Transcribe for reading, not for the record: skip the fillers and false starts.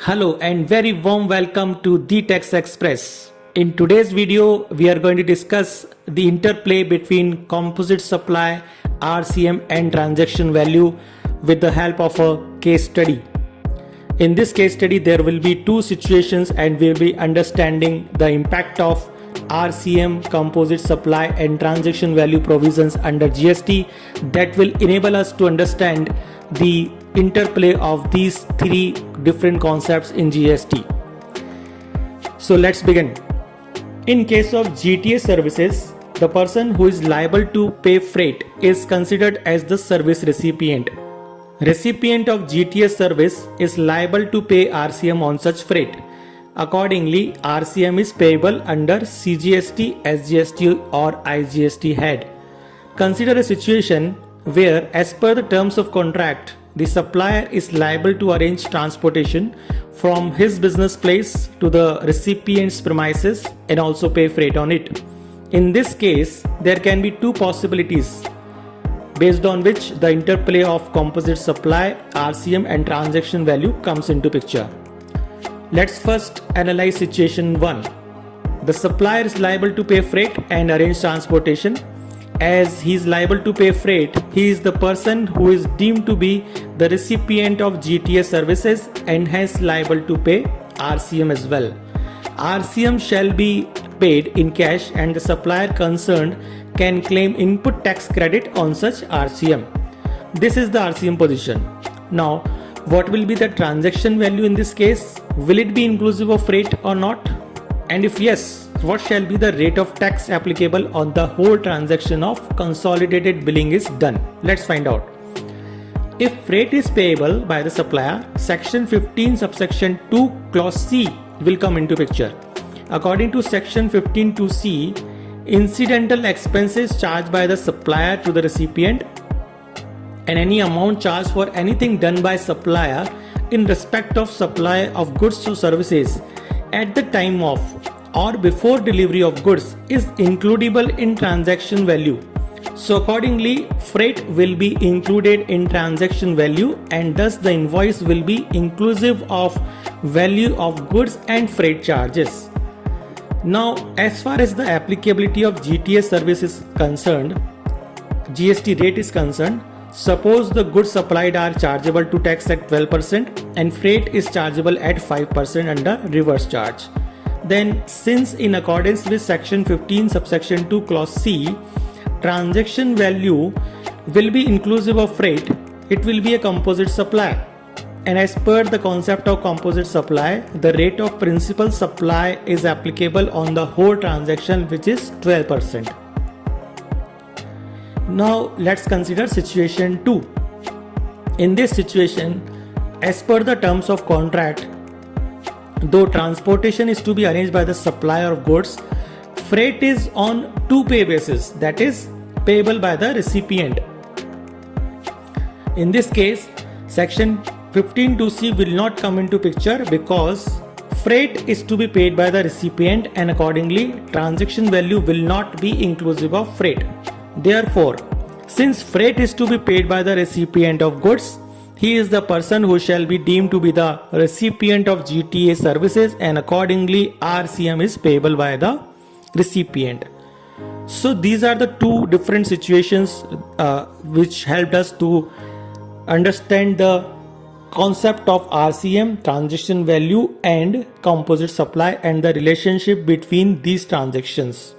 Hello and very warm welcome to the Text Express. In today's video, we are going to discuss the interplay between composite supply, RCM and transaction value with the help of a case study. In this case study, there will be two situations and we will be understanding the impact of RCM, composite supply and transaction value provisions under GST that will enable us to understand the interplay of these three different concepts in GST. So let's begin. In case of GTA services, the person who is liable to pay freight is considered as the service recipient. Recipient of GTA service is liable to pay RCM on such freight. Accordingly, RCM is payable under CGST, SGST or IGST head. Consider a situation where, as per the terms of contract, the supplier is liable to arrange transportation from his business place to the recipient's premises and also pay freight on it. In this case, there can be two possibilities based on which the interplay of composite supply, RCM and transaction value comes into picture. Let's first analyze situation 1. The supplier is liable to pay freight and arrange transportation. As he is liable to pay freight, he is the person who is deemed to be the recipient of GTA services and hence liable to pay RCM as well. RCM shall be paid in cash and the supplier concerned can claim input tax credit on such RCM. This is the RCM position. Now, what will be the transaction value in this case? Will it be inclusive of freight or not? And if yes, what shall be the rate of tax applicable on the whole transaction of consolidated billing is done? Let's find out. If freight is payable by the supplier, section 15 subsection 2 clause C will come into picture. According to section 15 to C, incidental expenses charged by the supplier to the recipient and any amount charged for anything done by supplier in respect of supply of goods or services at the time of or before delivery of goods is includible in transaction value. So accordingly, freight will be included in transaction value and thus the invoice will be inclusive of value of goods and freight charges. Now, as far as the applicability of GTA service is concerned, GST rate is concerned, suppose the goods supplied are chargeable to tax at 12% and freight is chargeable at 5% under reverse charge. Then, since in accordance with section 15 subsection 2 clause C, transaction value will be inclusive of freight, it will be a composite supply. And as per the concept of composite supply, the rate of principal supply is applicable on the whole transaction, which is 12%. Now let's consider situation 2. In this situation, as per the terms of contract, though transportation is to be arranged by the supplier of goods, freight is on to pay basis, that is payable by the recipient. In this case, section 15 to C will not come into picture because freight is to be paid by the recipient and accordingly transaction value will not be inclusive of freight. Therefore, since freight is to be paid by the recipient of goods, he is the person who shall be deemed to be the recipient of GTA services and accordingly RCM is payable by the recipient. So these are the two different situations which helped us to understand the concept of RCM, transaction value and composite supply and the relationship between these transactions.